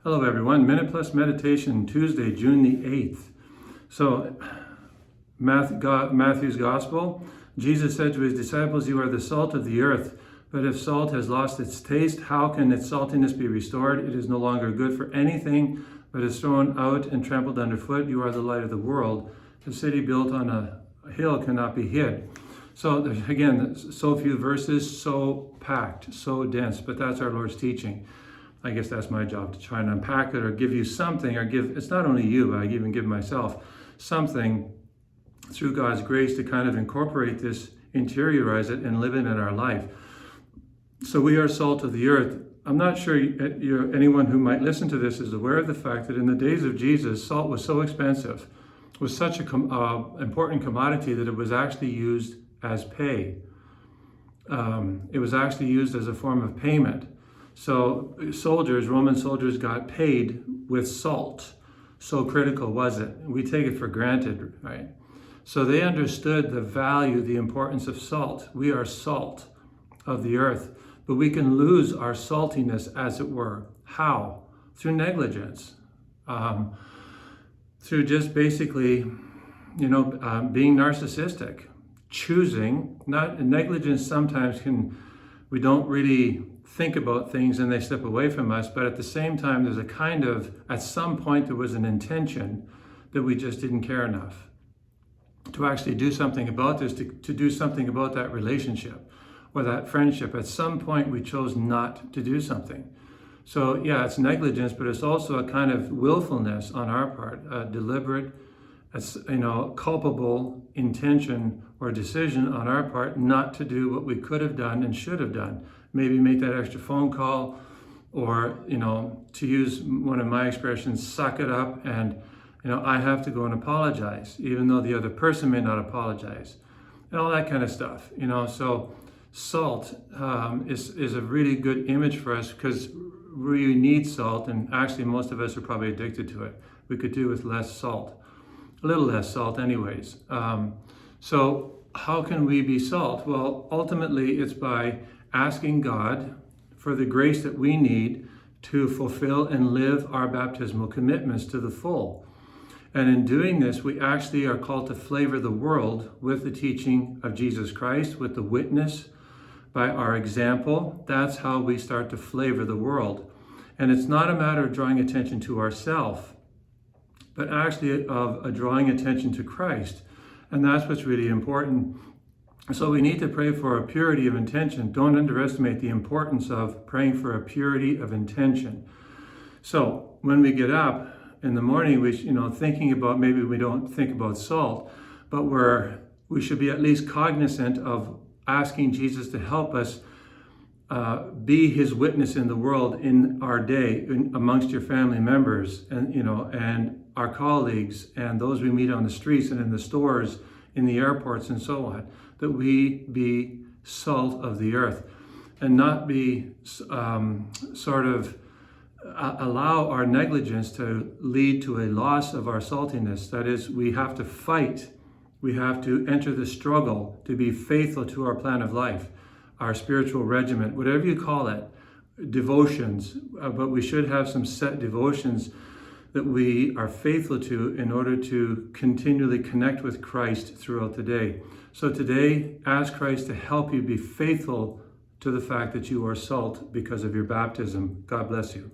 Hello everyone, Minute Plus Meditation, Tuesday, June the 8th. So, Matthew's Gospel, Jesus said to his disciples, "You are the salt of the earth, but if salt has lost its taste, how can its saltiness be restored? It is no longer good for anything, but is thrown out and trampled underfoot. You are the light of the world. The city built on a hill cannot be hid." So again, so few verses, so packed, so dense, but that's our Lord's teaching. I guess that's my job, to try and unpack it or give you something, or it's not only you, I even give myself something through God's grace to kind of incorporate this, interiorize it, and live it in our life. So we are salt of the earth. I'm not sure anyone who might listen to this is aware of the fact that in the days of Jesus, salt was so expensive, was such an important commodity that it was actually used as pay. It was actually used as a form of payment. So Roman soldiers got paid with salt. So critical was it. We take it for granted, right? So they understood the value, the importance of salt. We are salt of the earth, but we can lose our saltiness, as it were. How? Through negligence. Through just basically, being narcissistic. Choosing, negligence sometimes we don't really think about things and they slip away from us, but at the same time, there's a kind of, at some point, there was an intention that we just didn't care enough to actually do something about this, to do something about that relationship or that friendship. At some point, we chose not to do something. So yeah, it's negligence, but it's also a kind of willfulness on our part, a deliberate, culpable intention or decision on our part not to do what we could have done and should have done. Maybe make that extra phone call, or, to use one of my expressions, suck it up and, I have to go and apologize, even though the other person may not apologize, and all that kind of stuff, So salt is a really good image for us, because we need salt, and actually most of us are probably addicted to it. We could do with less salt, a little less salt anyways. So how can we be salt? Well, ultimately it's by asking God for the grace that we need to fulfill and live our baptismal commitments to the full. And in doing this, we actually are called to flavor the world with the teaching of Jesus Christ, with the witness by our example. That's how we start to flavor the world. And it's not a matter of drawing attention to ourselves, but actually of drawing attention to Christ. And that's what's really important. So we need to pray for a purity of intention. Don't underestimate the importance of praying for a purity of intention. So when we get up in the morning, we thinking about, maybe we don't think about salt, but we should be at least cognizant of asking Jesus to help us be his witness in the world, in our day, amongst your family members, and our colleagues, and those we meet on the streets and in the stores, in the airports, and so on. That we be salt of the earth, and not be allow our negligence to lead to a loss of our saltiness. That is, we have to fight. We have to enter the struggle to be faithful to our plan of life, our spiritual regiment, whatever you call it, devotions. But we should have some set devotions that we are faithful to in order to continually connect with Christ throughout the day. So today, ask Christ to help you be faithful to the fact that you are salt because of your baptism. God bless you.